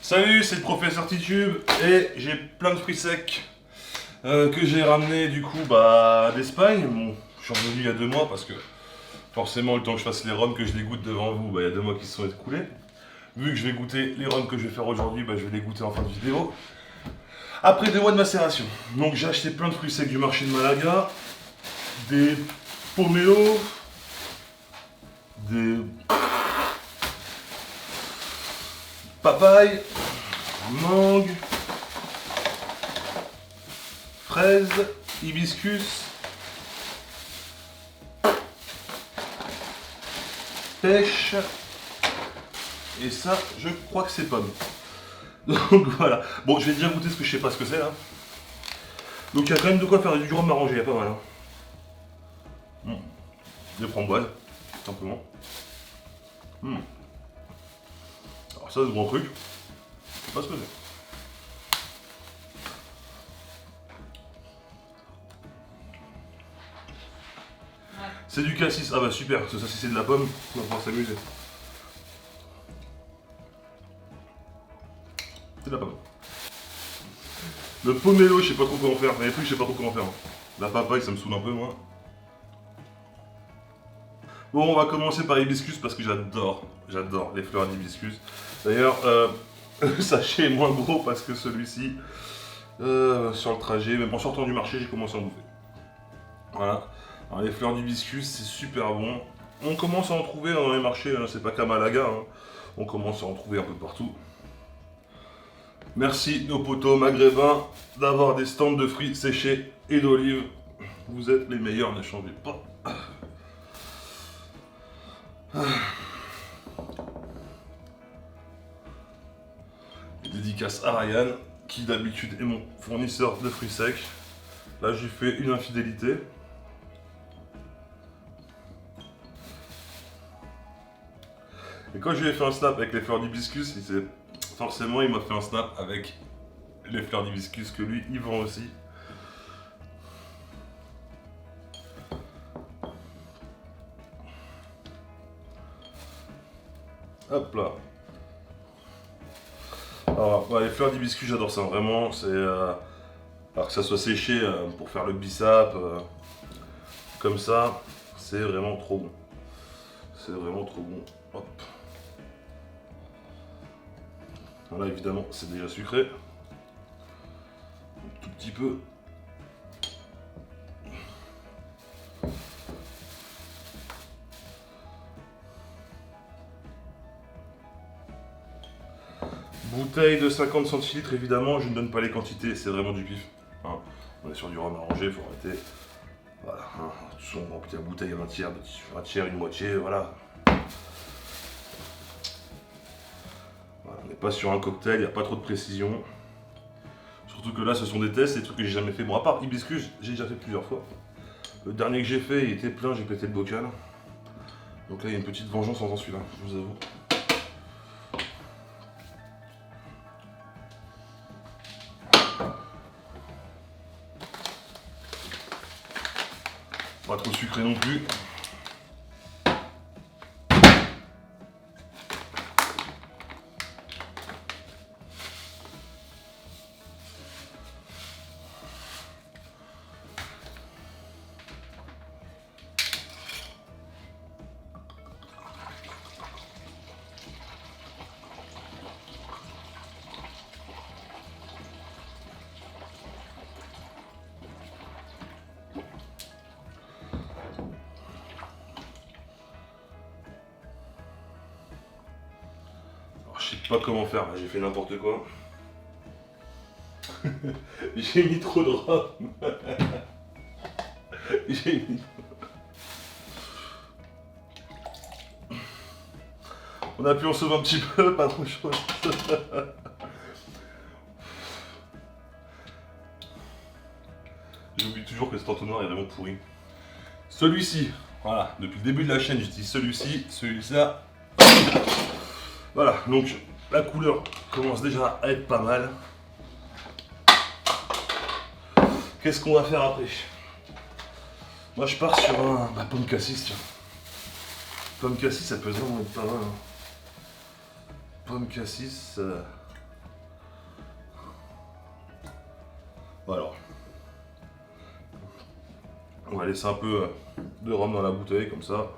Salut, c'est le professeur Titube et j'ai plein de fruits secs que j'ai ramené du coup d'Espagne. Bon, je suis revenu il y a 2 mois parce que forcément le temps que je fasse les rhums que je les goûte devant vous, il y a 2 mois qui se sont écoulés. Vu que je vais goûter les rhums que je vais faire aujourd'hui, je vais les goûter en fin de vidéo. Après 2 mois de macération. Donc j'ai acheté plein de fruits secs du marché de Malaga, des pomelos, des papayes, mangue, fraises, hibiscus, pêche, et ça, je crois que c'est pomme. Donc voilà. Bon, je vais déjà goûter ce que je sais pas ce que c'est là. Donc il y a quand même de quoi faire du rhum arrangé, il y a pas mal. Des framboises, tout simplement. Alors ça, c'est gros truc. Je sais pas ce que c'est. C'est du cassis, ah bah super, parce que ça si c'est de la pomme, on va pouvoir s'amuser. C'est de la pomme. Le pomelo, je sais pas trop comment faire, les fruits je sais pas trop comment faire. La papaye ça me saoule un peu moi. Bon, on va commencer par l'hibiscus parce que j'adore les fleurs d'hibiscus. D'ailleurs, le sachet est moins gros parce que celui-ci, sur le trajet, même en sortant du marché, j'ai commencé à en bouffer. Voilà. Alors, les fleurs d'hibiscus, c'est super bon. On commence à en trouver dans les marchés, hein, c'est pas qu'à Malaga. Hein. On commence à en trouver un peu partout. Merci nos potos maghrébins d'avoir des stands de fruits séchés et d'olives. Vous êtes les meilleurs, ne changez pas. Dédicace à Ryan, qui d'habitude est mon fournisseur de fruits secs. Là, j'ai fait une infidélité. Et quand je lui ai fait un snap avec les fleurs d'hibiscus, forcément, il m'a fait un snap avec les fleurs d'hibiscus que lui, il vend aussi. Hop là. Alors, les fleurs d'hibiscus, j'adore ça, vraiment. C'est alors que ça soit séché pour faire le bissap, comme ça, c'est vraiment trop bon. C'est vraiment trop bon. Hop. Là, évidemment, c'est déjà sucré. Un tout petit peu. Bouteille de 50 centilitres, évidemment, je ne donne pas les quantités, c'est vraiment du pif. Hein. On est sur du rhum arrangé, il faut arrêter. Voilà, hein. On remplit la bouteille à un tiers, une moitié, voilà. Voilà, on n'est pas sur un cocktail, il n'y a pas trop de précision. Surtout que là, ce sont des tests, des trucs que j'ai jamais fait. Bon, à part hibiscus, j'ai déjà fait plusieurs fois. Le dernier que j'ai fait, il était plein, j'ai pété le bocal. Donc là, il y a une petite vengeance en faisant celui-là, je vous avoue. Pas trop sucré non plus. Je sais pas comment faire, j'ai fait n'importe quoi. J'ai mis trop de rhum. J'ai mis... On a pu en sauver un petit peu, pas trop chaud. J'oublie toujours que cet entonnoir est vraiment pourri. Celui-ci, voilà, depuis le début de la chaîne j'utilise celui-ci, celui-là. Voilà, donc la couleur commence déjà à être pas mal. Qu'est-ce qu'on va faire après? Moi je pars sur un pomme cassis, tiens. Pomme cassis, ça peut vraiment être pas mal. Hein. Pomme cassis. Voilà. On va laisser un peu de rhum dans la bouteille comme ça.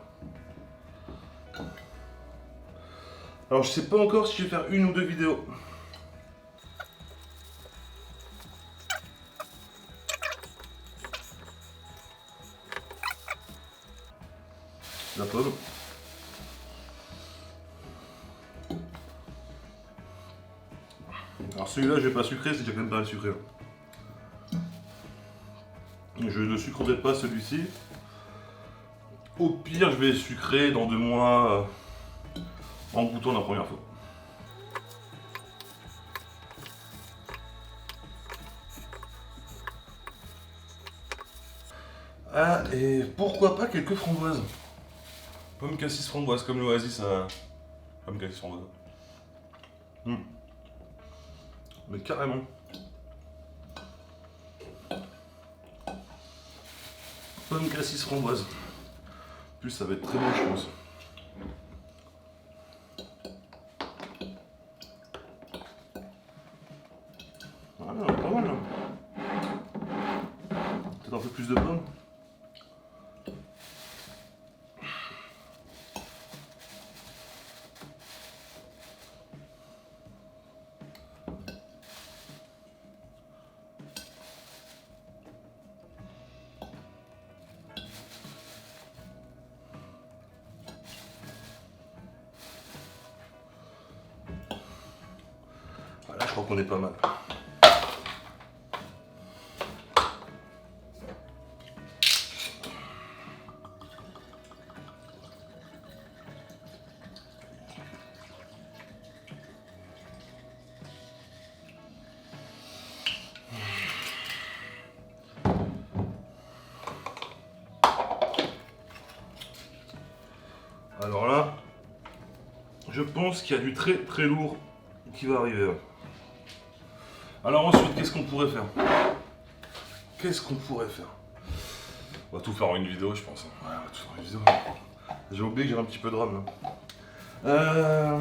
Alors je sais pas encore si je vais faire une ou deux vidéos. La pomme. Alors celui-là je vais pas sucrer, c'est déjà quand même pas mal sucré. Je ne sucrerai pas celui-ci. Au pire je vais sucrer dans 2 mois en goûtant la première fois. Ah, et pourquoi pas quelques framboises. Pomme cassis framboise comme l'oasis à... Pomme cassis framboise. Mais carrément. Pomme cassis framboise. En plus ça va être très bon je pense. Voilà, pas mal là. Peut-être un peu plus de pommes. Voilà, je crois qu'on est pas mal. Alors là, je pense qu'il y a du très très lourd qui va arriver. Alors ensuite, qu'est-ce qu'on pourrait faire? Qu'est-ce qu'on pourrait faire? On va tout faire en une vidéo, je pense. Ouais, on va tout faire en une vidéo. J'ai oublié que j'avais un petit peu de rhum là.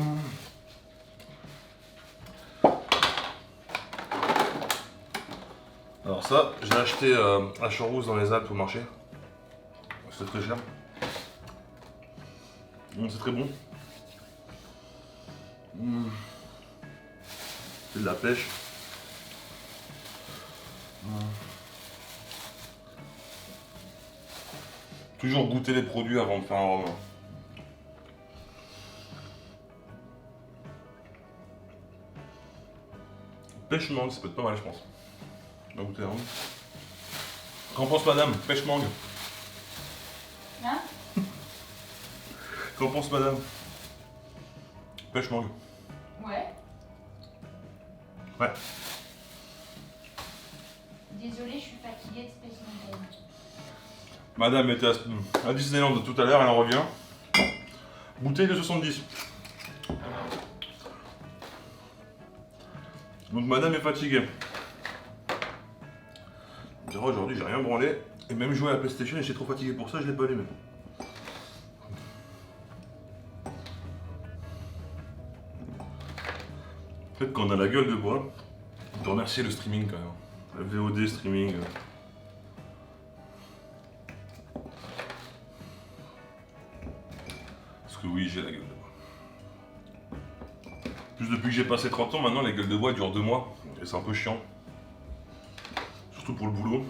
Alors ça, j'ai acheté à Chorrousse dans les Alpes au marché. C'est très cher. C'est très bon. C'est de la pêche. Toujours goûter les produits avant de faire un rhum. Pêche mangue, ça peut être pas mal je pense. On va goûter un rhum. Qu'en pense madame? Pêche mangue. Hein? Qu'en pense madame? Pêche mangue. Ouais. Ouais. Désolée, je suis fatiguée de Space Mountain. Madame était à Disneyland tout à l'heure, elle en revient. Bouteille de 70. Donc madame est fatiguée. Aujourd'hui j'ai rien branlé. Et même joué à la PlayStation et j'étais trop fatigué pour ça, je l'ai pas allumé. En fait quand on a la gueule de bois, on peut remercier le streaming quand même. Le VOD streaming. Parce que oui, j'ai la gueule de bois. Plus depuis que j'ai passé 30 ans, maintenant les gueules de bois durent 2 mois. Et c'est un peu chiant. Surtout pour le boulot.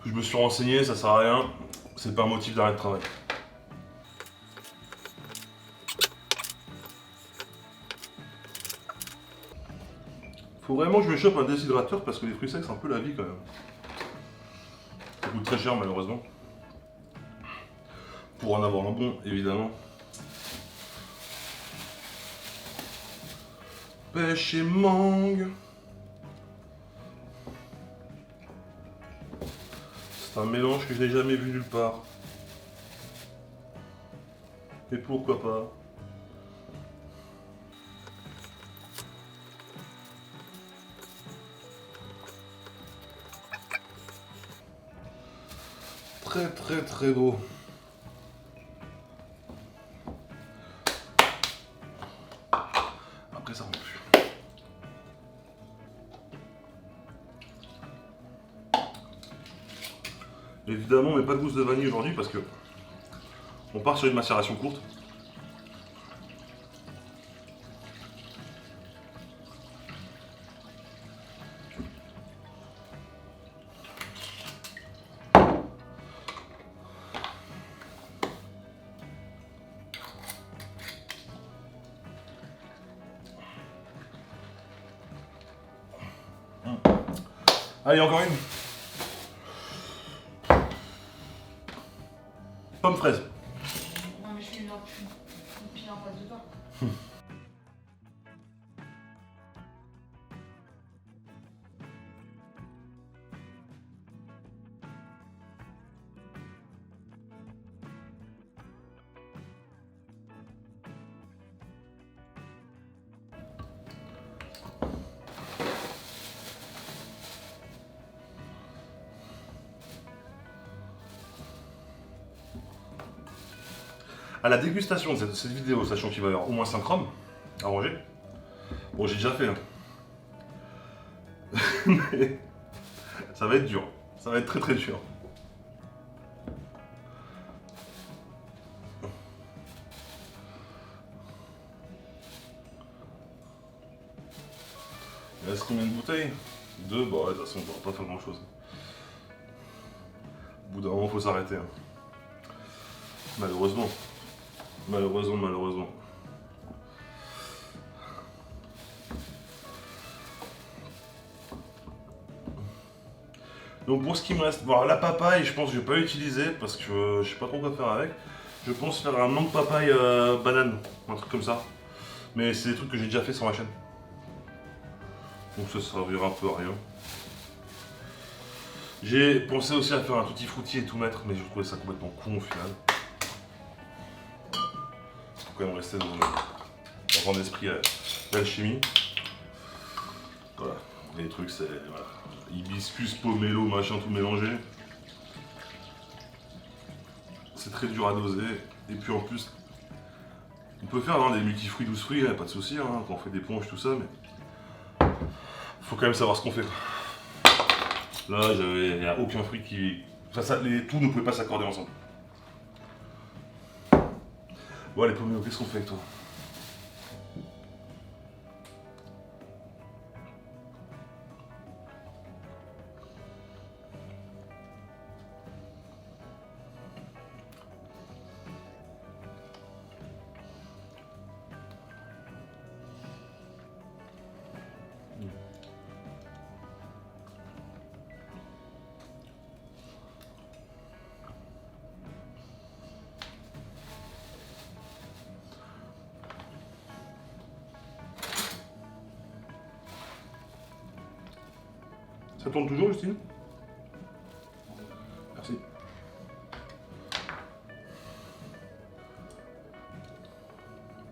Je me suis renseigné, ça sert à rien. C'est pas un motif d'arrêt de travail. Faut vraiment que je me chope un déshydrateur parce que les fruits secs c'est un peu la vie quand même. Ça coûte très cher malheureusement. Pour en avoir un bon évidemment. Pêche et mangue. C'est un mélange que je n'ai jamais vu nulle part. Et pourquoi pas? Très très très beau. Après ça rend plus. Évidemment, on met pas de gousse de vanille aujourd'hui parce que on part sur une macération courte. Allez, encore une. Pomme fraise. Non, mais je suis une pile en face de toi. À la dégustation de cette vidéo, sachant qu'il va y avoir au moins 5 rhums à ranger. Bon, j'ai déjà fait. Hein. Mais ça va être dur. Ça va être très très dur. Il reste combien de bouteilles? 2, bon, ouais, de toute façon, on ne va pas faire grand chose. Au bout d'un moment, il faut s'arrêter. Hein. Malheureusement. Malheureusement. Donc pour ce qui me reste, bon, la papaye, je pense que je vais pas l'utiliser parce que je sais pas trop quoi faire avec. Je pense faire un mangue papaye banane, un truc comme ça. Mais c'est des trucs que j'ai déjà fait sur ma chaîne. Donc ça servira un peu à rien. J'ai pensé aussi à faire un tutti frutti et tout mettre, mais je trouvais ça complètement con au final. Faut quand même rester dans un esprit d'alchimie. Voilà, les trucs c'est voilà. Hibiscus, pomelo, machin tout mélangé. C'est très dur à doser. Et puis en plus, on peut faire des multifruits, 12 fruits, pas de soucis, hein, quand on fait des ponches, tout ça, mais faut quand même savoir ce qu'on fait. Là, il n'y a aucun fruit qui. Enfin, tout ne pouvait pas s'accorder ensemble. Bon, allez, pomelo, qu'est-ce qu'on fait avec toi? Ça tourne toujours, Justine? Merci.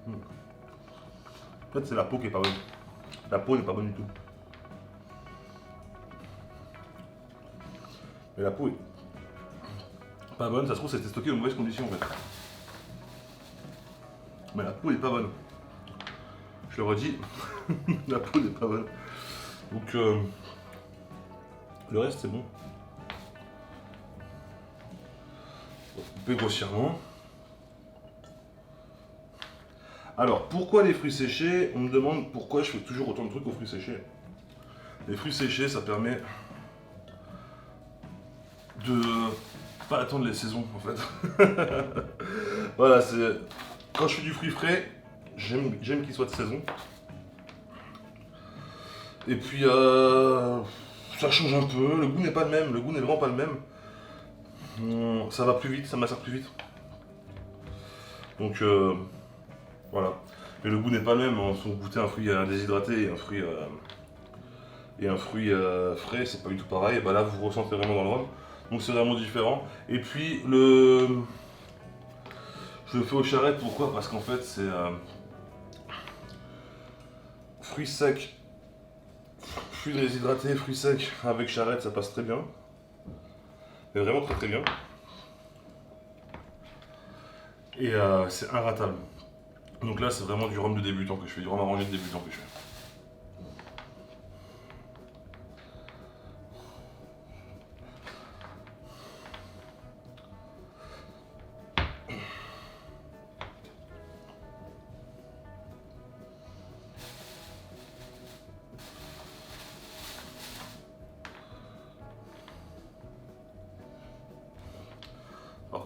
En fait, c'est la peau qui est pas bonne. La peau n'est pas bonne du tout. Mais la peau est pas bonne, ça se trouve c'était stocké en mauvaise condition en fait. Mais la peau est pas bonne. Je le redis, la peau n'est pas bonne. Donc le reste c'est bon. On va couper grossièrement. Alors pourquoi les fruits séchés? On me demande pourquoi je fais toujours autant de trucs aux fruits séchés. Les fruits séchés ça permet de pas attendre les saisons en fait. Voilà, c'est quand je fais du fruit frais, j'aime qu'il soit de saison. Et puis ça change un peu, le goût n'est pas le même, le goût n'est vraiment pas le même. Ça va plus vite, ça macère plus vite. Donc voilà. Mais le goût n'est pas le même, si vous goûtez un fruit déshydraté et un fruit frais, c'est pas du tout pareil. Et bah là vous ressentez vraiment dans le rhum. Donc c'est vraiment différent. Et puis je le fais aux charrettes, pourquoi? Parce qu'en fait c'est fruits secs, fruits déshydratés, fruits secs avec charrette, ça passe très bien. Mais vraiment très très bien. Et c'est inratable. Donc là c'est vraiment du rhum de débutant que je fais, du rhum arrangé de débutant que je fais.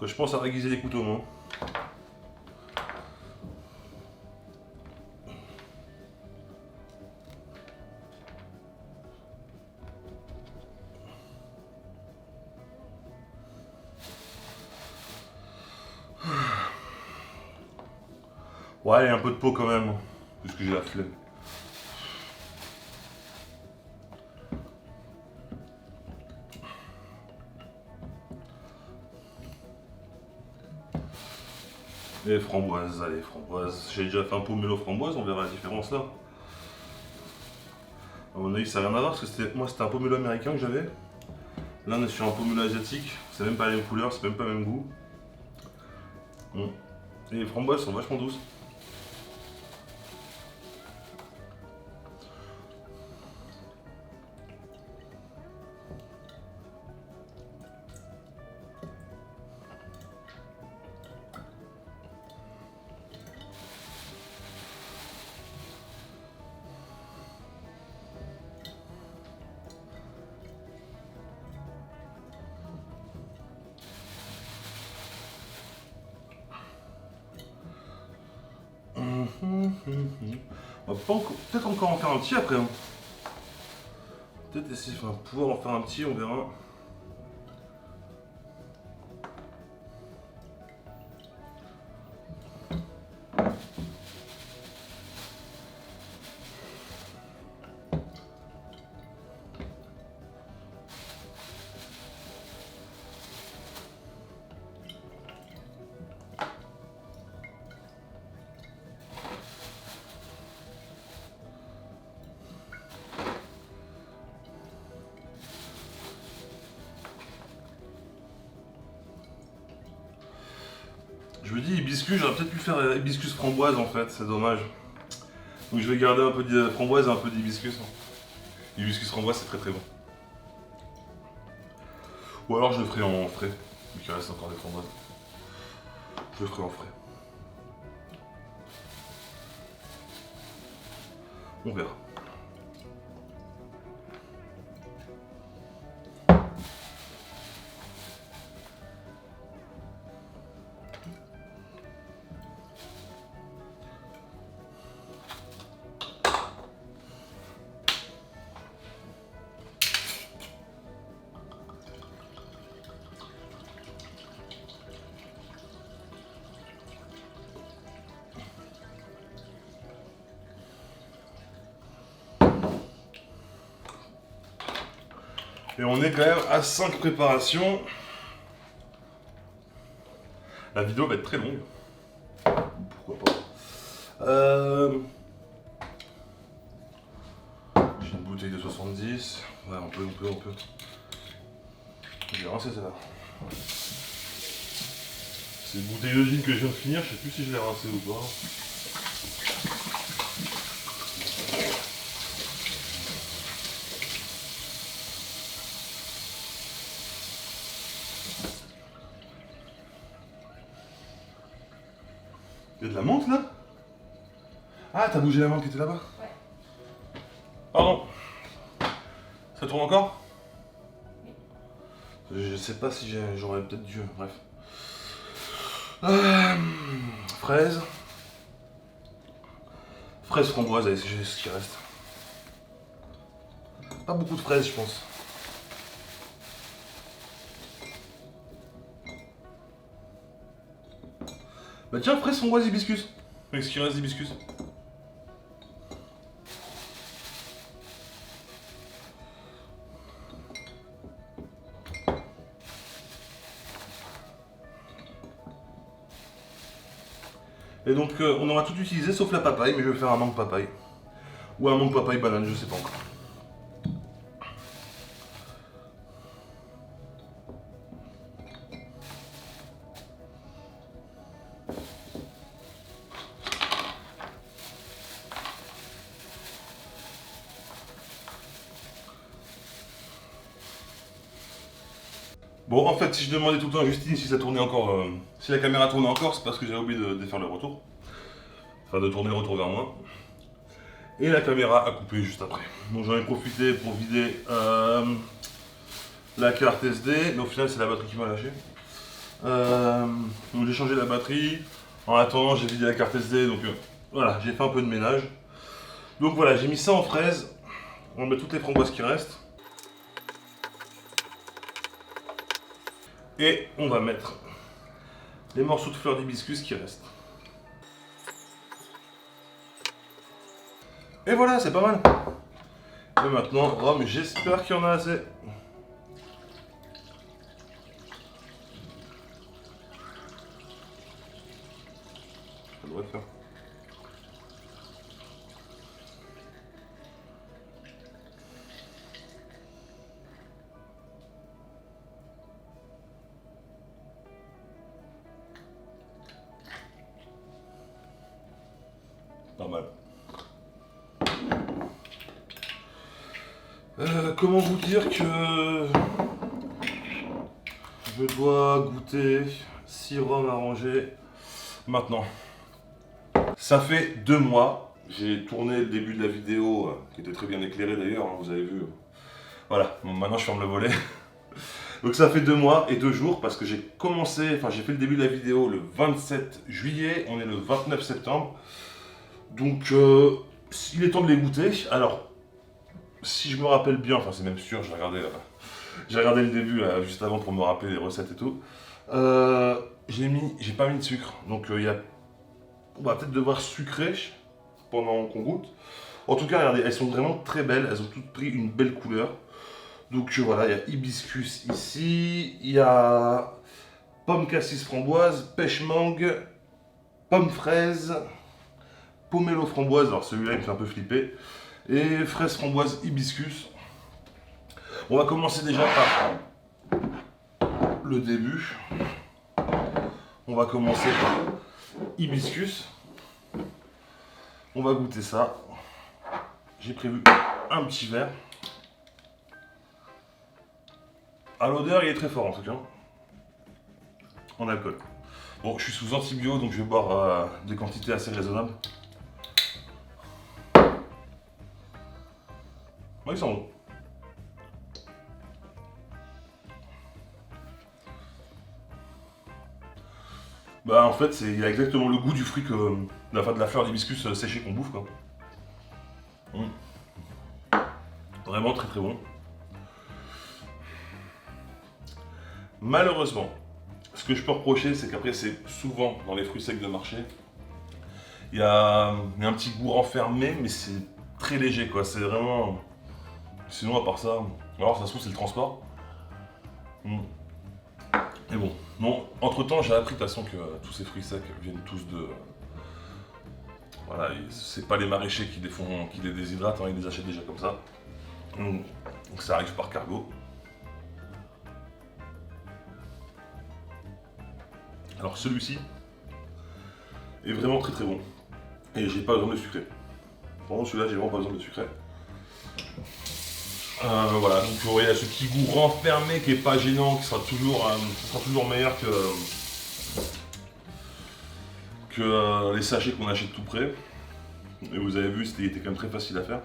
que je pense à aiguiser les couteaux, moi. Ouais, il y a un peu de peau quand même, puisque j'ai la flemme. Et framboise, allez, framboise. J'ai déjà fait un pomelo framboise, on verra la différence là. À mon avis, ça n'a rien à voir parce que moi c'était un pomelo américain que j'avais. Là, on est sur un pomelo asiatique. C'est même pas la même couleur, c'est même pas le même goût. Bon. Et les framboises sont vachement douces. On va peut-être encore en faire un petit après. Hein. Peut-être essayer de pouvoir en faire un petit, on verra. Je me dis hibiscus, j'aurais peut-être pu faire hibiscus framboise en fait, c'est dommage. Donc je vais garder un peu de framboise et un peu d'hibiscus. Hibiscus framboise c'est très très bon. Ou alors je le ferai en frais, vu qu'il reste encore des framboises. Je le ferai en frais. On verra. Et on est quand même à 5 préparations. La vidéo va être très longue. Pourquoi pas. J'ai une bouteille de 70. Ouais, on peut. J'ai rincé celle-là. C'est une bouteille de gin que je viens de finir, je sais plus si je l'ai rincée ou pas. Il y a de la menthe là? Ah, t'as bougé la menthe qui était là-bas? Ouais. Pardon. Ça tourne encore? Oui. Je sais pas si j'aurais peut-être dû. Bref. Fraises. Fraises framboises, allez, c'est ce qui reste. Pas beaucoup de fraises, je pense. Bah tiens, fraises framboises hibiscus. Avec ce qui reste d'hibiscus. Et donc on aura tout utilisé sauf la papaye, mais je vais faire un mangue papaye. Ou un mangue papaye banane, je sais pas encore. Bon, en fait, si je demandais tout le temps à Justine si ça tournait encore, si la caméra tournait encore, c'est parce que j'avais oublié de faire le retour. Enfin, de tourner le retour vers moi. Et la caméra a coupé juste après. Donc j'en ai profité pour vider la carte SD, mais au final c'est la batterie qui m'a lâché. Donc j'ai changé la batterie. En attendant, j'ai vidé la carte SD. Donc voilà, j'ai fait un peu de ménage. Donc voilà, j'ai mis ça en fraise. On va mettre toutes les framboises qui restent. Et on va mettre les morceaux de fleurs d'hibiscus qui restent. Et voilà, c'est pas mal. Et maintenant, rhum, j'espère qu'il y en a assez. Ça devrait faire. Pas mal. Comment vous dire que je dois goûter 6 rhums arrangés maintenant. Ça fait 2 mois. J'ai tourné le début de la vidéo, qui était très bien éclairé d'ailleurs, hein, vous avez vu. Voilà, bon, maintenant je ferme le volet. Donc ça fait 2 mois et 2 jours parce que j'ai commencé, enfin j'ai fait le début de la vidéo le 27 juillet, on est le 29 septembre. Donc il est temps de les goûter. Alors, si je me rappelle bien, enfin c'est même sûr, j'ai regardé le début là, juste avant pour me rappeler les recettes et tout. J'ai pas mis de sucre, donc on va peut-être devoir sucrer pendant qu'on goûte. En tout cas, regardez, elles sont vraiment très belles, elles ont toutes pris une belle couleur. Donc voilà, il y a hibiscus ici, il y a pomme cassis framboise, pêche mangue, pomme fraise, pomelo framboise, alors celui-là il me fait un peu flipper, et fraise framboise hibiscus. On va commencer déjà par le début. On va commencer par hibiscus. On va goûter ça. J'ai prévu un petit verre. À l'odeur, il est très fort en tout cas. En alcool. Bon, je suis sous antibio, donc je vais boire des quantités assez raisonnables. Ouais, ils sont bons. Bah en fait, il a exactement le goût du fruit que de la fleur d'hibiscus séchée qu'on bouffe quoi. Vraiment très très bon. Malheureusement, ce que je peux reprocher, c'est qu'après c'est souvent dans les fruits secs de marché, il y a un petit goût renfermé, mais c'est très léger quoi. C'est vraiment. Sinon à part ça, alors ça se trouve c'est le transport. Et bon, non, entre temps j'ai appris de toute façon que tous ces fruits secs viennent tous de. Voilà, c'est pas les maraîchers qui les déshydratent, hein, ils les achètent déjà comme ça. Donc ça arrive par cargo. Alors celui-ci est vraiment très très bon. Et j'ai pas besoin de sucrer. Vraiment celui-là j'ai vraiment pas besoin de sucrer. Voilà, donc vous voyez ce petit goût renfermé qui est pas gênant, qui sera toujours meilleur que les sachets qu'on achète tout près. Et vous avez vu, il était quand même très facile à faire.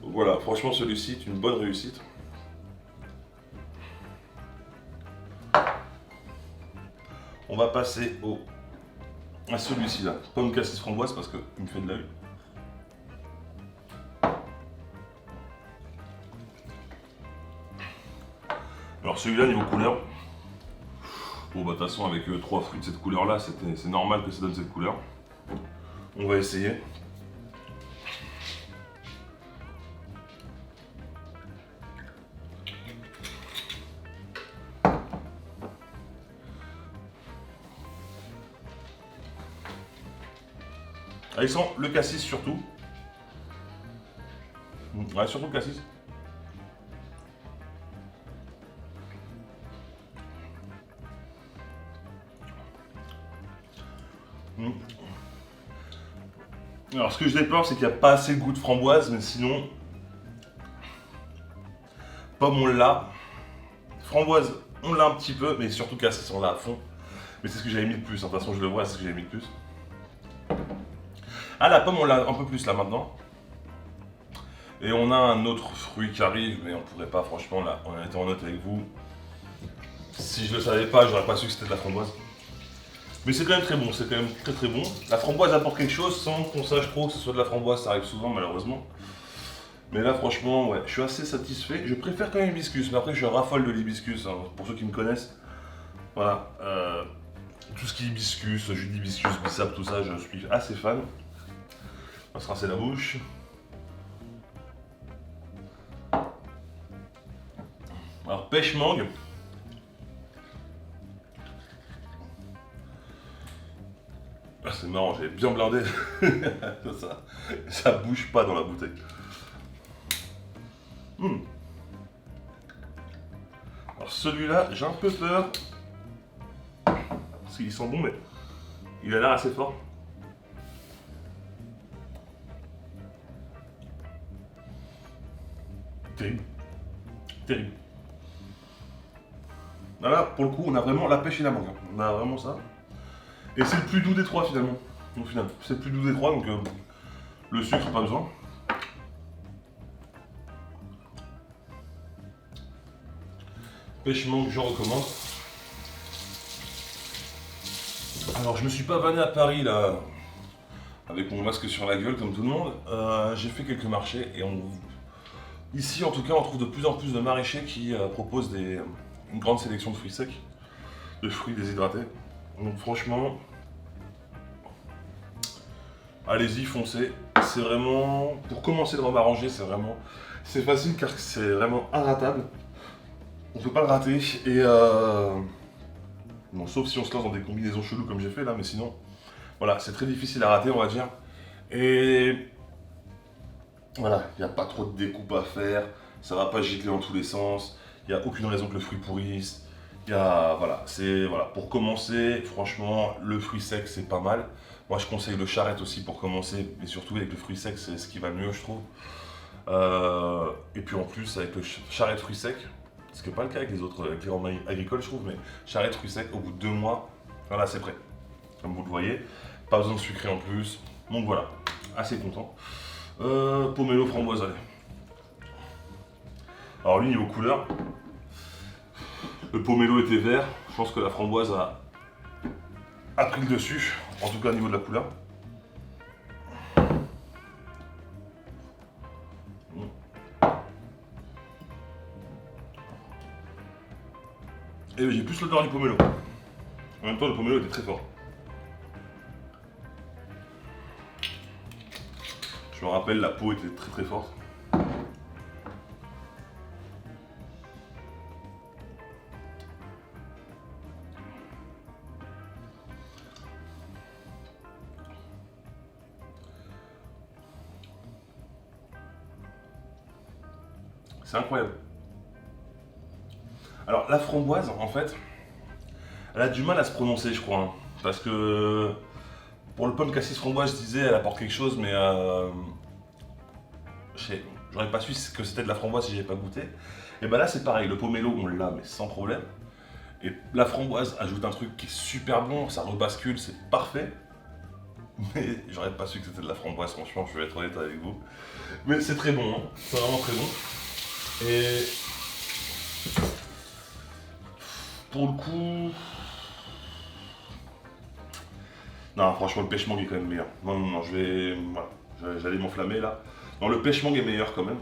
Donc voilà, franchement celui-ci est une bonne réussite. On va passer à celui-ci là, pomme cassis framboise parce qu'il me fait de l'œil. Alors celui-là niveau couleur, bon bah de toute façon avec 3 fruits de cette couleur là, c'est normal que ça donne cette couleur. On va essayer. Ah, il sent le cassis surtout. Ouais, surtout le cassis. Alors ce que je déplore c'est qu'il n'y a pas assez de goût de framboise, mais sinon pomme on l'a, framboise on l'a un petit peu, mais surtout cassis on l'a à fond. Mais c'est ce que j'avais mis de plus, de toute façon je le vois, c'est ce que j'avais mis de plus. Ah la pomme on l'a un peu plus là maintenant. Et on a un autre fruit qui arrive, mais on pourrait pas franchement là, on a été en note avec vous. Si je le savais pas, j'aurais pas su que c'était de la framboise. Mais c'est quand même très bon, c'est quand même très très bon. La framboise apporte quelque chose sans qu'on sache trop que ce soit de la framboise, ça arrive souvent malheureusement. Mais là franchement, ouais, je suis assez satisfait. Je préfère quand même l'hibiscus, mais après je raffole de l'hibiscus, hein, pour ceux qui me connaissent. Voilà, tout ce qui est hibiscus, jus d'hibiscus, bissap, tout ça, je suis assez fan. On va se rincer la bouche. Alors pêche mangue. Ah, c'est marrant, j'ai bien blindé. ça bouge pas dans la bouteille. Alors celui-là, j'ai un peu peur. Parce qu'il sent bon, mais il a l'air assez fort. Terrible. Terrible. Là, pour le coup, on a vraiment la pêche et la mangue. On a vraiment ça. Et c'est le plus doux des trois finalement. Au final, c'est le plus doux des trois, donc le sucre, pas besoin. Pêche mangue, je recommande. Alors, je me suis pas vanné à Paris là, avec mon masque sur la gueule comme tout le monde. J'ai fait quelques marchés et ici en tout cas, on trouve de plus en plus de maraîchers qui proposent une grande sélection de fruits secs, de fruits déshydratés. Donc franchement, allez-y, foncez. C'est vraiment, pour commencer le rhum arrangé, c'est facile car c'est vraiment inratable. On peut pas le rater et bon, sauf si on se lance dans des combinaisons cheloues comme j'ai fait là, mais sinon, voilà, c'est très difficile à rater, on va dire. Et voilà, il n'y a pas trop de découpe à faire, ça va pas gicler dans tous les sens, il n'y a aucune raison que le fruit pourrisse. Voilà, pour commencer, franchement, le fruit sec c'est pas mal. Moi je conseille le charrette aussi pour commencer, mais surtout avec le fruit sec c'est ce qui va le mieux je trouve. Et puis en plus avec le charrette fruit sec, ce qui n'est pas le cas avec les autres, avec les rhums agricoles je trouve, mais charrette fruit sec au bout de 2 mois, voilà c'est prêt. Comme vous le voyez, pas besoin de sucrer en plus, donc voilà, assez content. Pomelo framboise, allez. Alors lui niveau couleur, le pomelo était vert, je pense que la framboise a pris le dessus, en tout cas au niveau de la couleur. Et j'ai plus l'odeur du pomelo. En même temps, le pomelo était très fort. Je me rappelle, la peau était très très forte. C'est incroyable. Alors la framboise, en fait, elle a du mal à se prononcer, je crois. Hein, parce que pour le pomme cassis framboise, je disais, elle apporte quelque chose, mais j'aurais pas su que c'était de la framboise si j'avais pas goûté. Et ben là, c'est pareil, le pomelo, on l'a, mais sans problème. Et la framboise ajoute un truc qui est super bon, ça rebascule, c'est parfait. Mais j'aurais pas su que c'était de la framboise, franchement, je vais être honnête avec vous. Mais c'est très bon, hein, c'est vraiment très bon. Et pour le coup, non, franchement, le pêche mangue est quand même meilleur. Non, non, non, voilà, j'allais m'enflammer là. Non, le pêche mangue est meilleur quand même.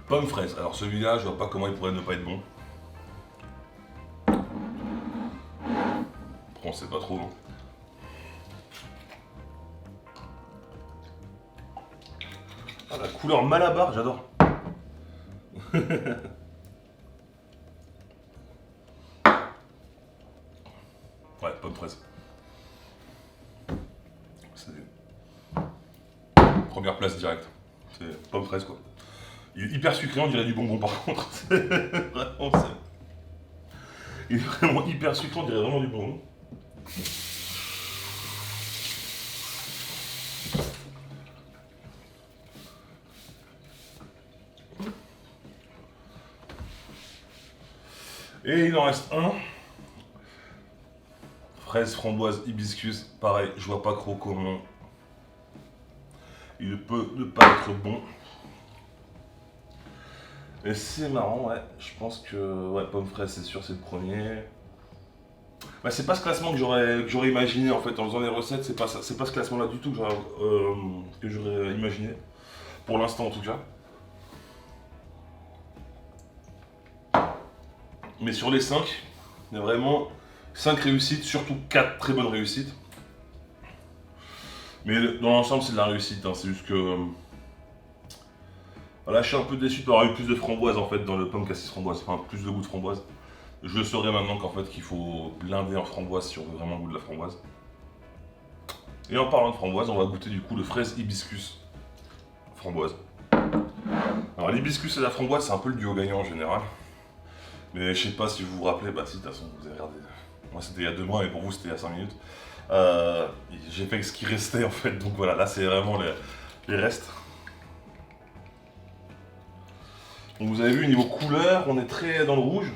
Pomme fraise. Alors celui-là, je vois pas comment il pourrait ne pas être bon. Bon, c'est pas trop. Hein. Ah, la couleur Malabar, j'adore. Ouais, pomme fraise. C'est première place directe. C'est pomme fraise quoi. Il est hyper sucré, on dirait du bonbon par contre. Il est vraiment hyper sucré, on dirait vraiment du bonbon. Et il en reste un. fraise, framboise, hibiscus, pareil, je vois pas trop comment il peut ne pas être bon. Et c'est marrant, ouais, je pense que ouais, pomme fraise, c'est sûr, c'est le premier. Bah, c'est pas ce classement que j'aurais imaginé en fait en faisant les recettes, c'est pas ce classement là du tout que j'aurais imaginé, pour l'instant en tout cas. Mais sur les 5, il y a vraiment 5 réussites, surtout 4 très bonnes réussites. Mais dans l'ensemble, c'est de la réussite, hein. C'est juste que. Voilà, je suis un peu déçu d'avoir eu plus de framboise en fait dans le pomme cassis framboise, enfin plus de goût de framboise. Je saurais maintenant qu'en fait qu'il faut blinder en framboise si on veut vraiment le goût de la framboise. Et en parlant de framboise, on va goûter du coup le fraise hibiscus framboise. Alors l'hibiscus et la framboise, c'est un peu le duo gagnant en général. Mais je sais pas si vous vous rappelez, bah si, de toute façon, vous avez regardé. Moi c'était il y a 2 mois, mais pour vous c'était il y a 5 minutes. J'ai fait ce qui restait en fait, donc voilà, là c'est vraiment les restes. Donc vous avez vu, niveau couleur, on est très dans le rouge.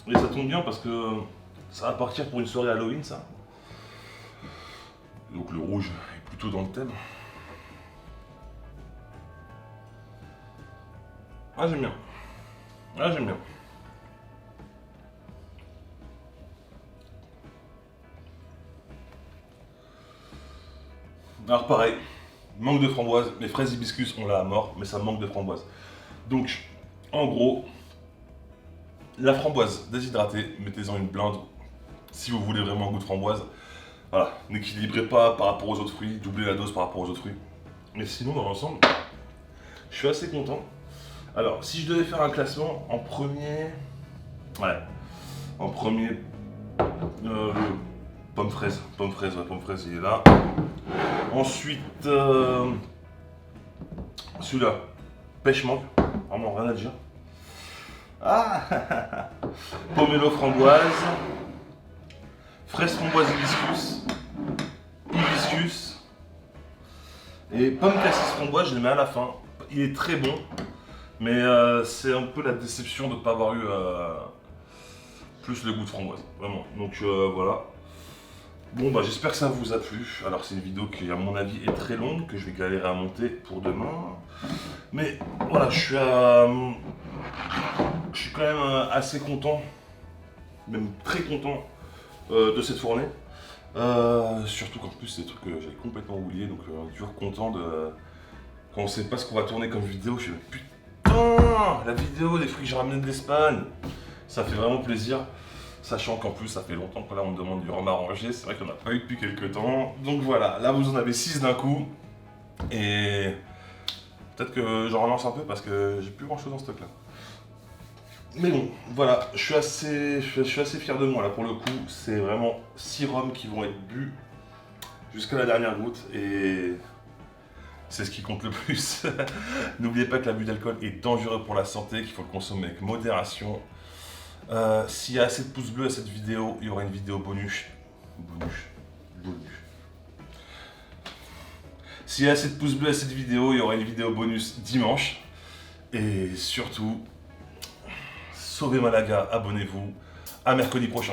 Et ça tombe bien parce que ça va partir pour une soirée Halloween, ça. Donc le rouge est plutôt dans le thème. Ah, j'aime bien. Ah, j'aime bien. Alors pareil, manque de framboise, les fraises hibiscus on l'a à mort, mais ça manque de framboise. Donc, en gros, la framboise déshydratée, mettez-en une blinde si vous voulez vraiment un goût de framboise. Voilà, n'équilibrez pas par rapport aux autres fruits, doublez la dose par rapport aux autres fruits. Mais sinon, dans l'ensemble, je suis assez content. Alors, si je devais faire un classement, en premier... Ouais, en premier, pomme fraise, il est là. Ensuite, celui-là, pêche mangue, vraiment rien à dire. Ah pomelo framboise, fraise framboise hibiscus, et pomme cassis framboise, je le mets à la fin. Il est très bon, mais c'est un peu la déception de ne pas avoir eu plus le goût de framboise, vraiment. Donc voilà. Bon bah j'espère que ça vous a plu. Alors c'est une vidéo qui à mon avis est très longue, que je vais galérer à monter pour demain. Mais voilà, je suis quand même assez content, même très content de cette fournée. Surtout qu'en plus c'est des trucs que j'avais complètement oublié, donc toujours content de... Quand on sait pas ce qu'on va tourner comme vidéo, je suis putain, la vidéo des fruits que j'ai ramenés d'Espagne. Ça fait vraiment plaisir. Sachant qu'en plus, ça fait longtemps que là on me demande du rhum arrangé, c'est vrai qu'on n'a pas eu depuis quelques temps. Donc voilà, là vous en avez 6 d'un coup. Et peut-être que j'en relance un peu parce que j'ai plus grand chose en stock là. Mais bon, voilà, je suis assez fier de moi là pour le coup. C'est vraiment 6 rhums qui vont être bu jusqu'à la dernière goutte et c'est ce qui compte le plus. N'oubliez pas que l'abus d'alcool est dangereux pour la santé, qu'il faut le consommer avec modération. S'il y a assez de pouces bleus à cette vidéo, il y aura une vidéo bonus. S'il y a assez de pouces bleus à cette vidéo, il y aura une vidéo bonus dimanche. Et surtout, sauvez Malaga, abonnez-vous. À mercredi prochain.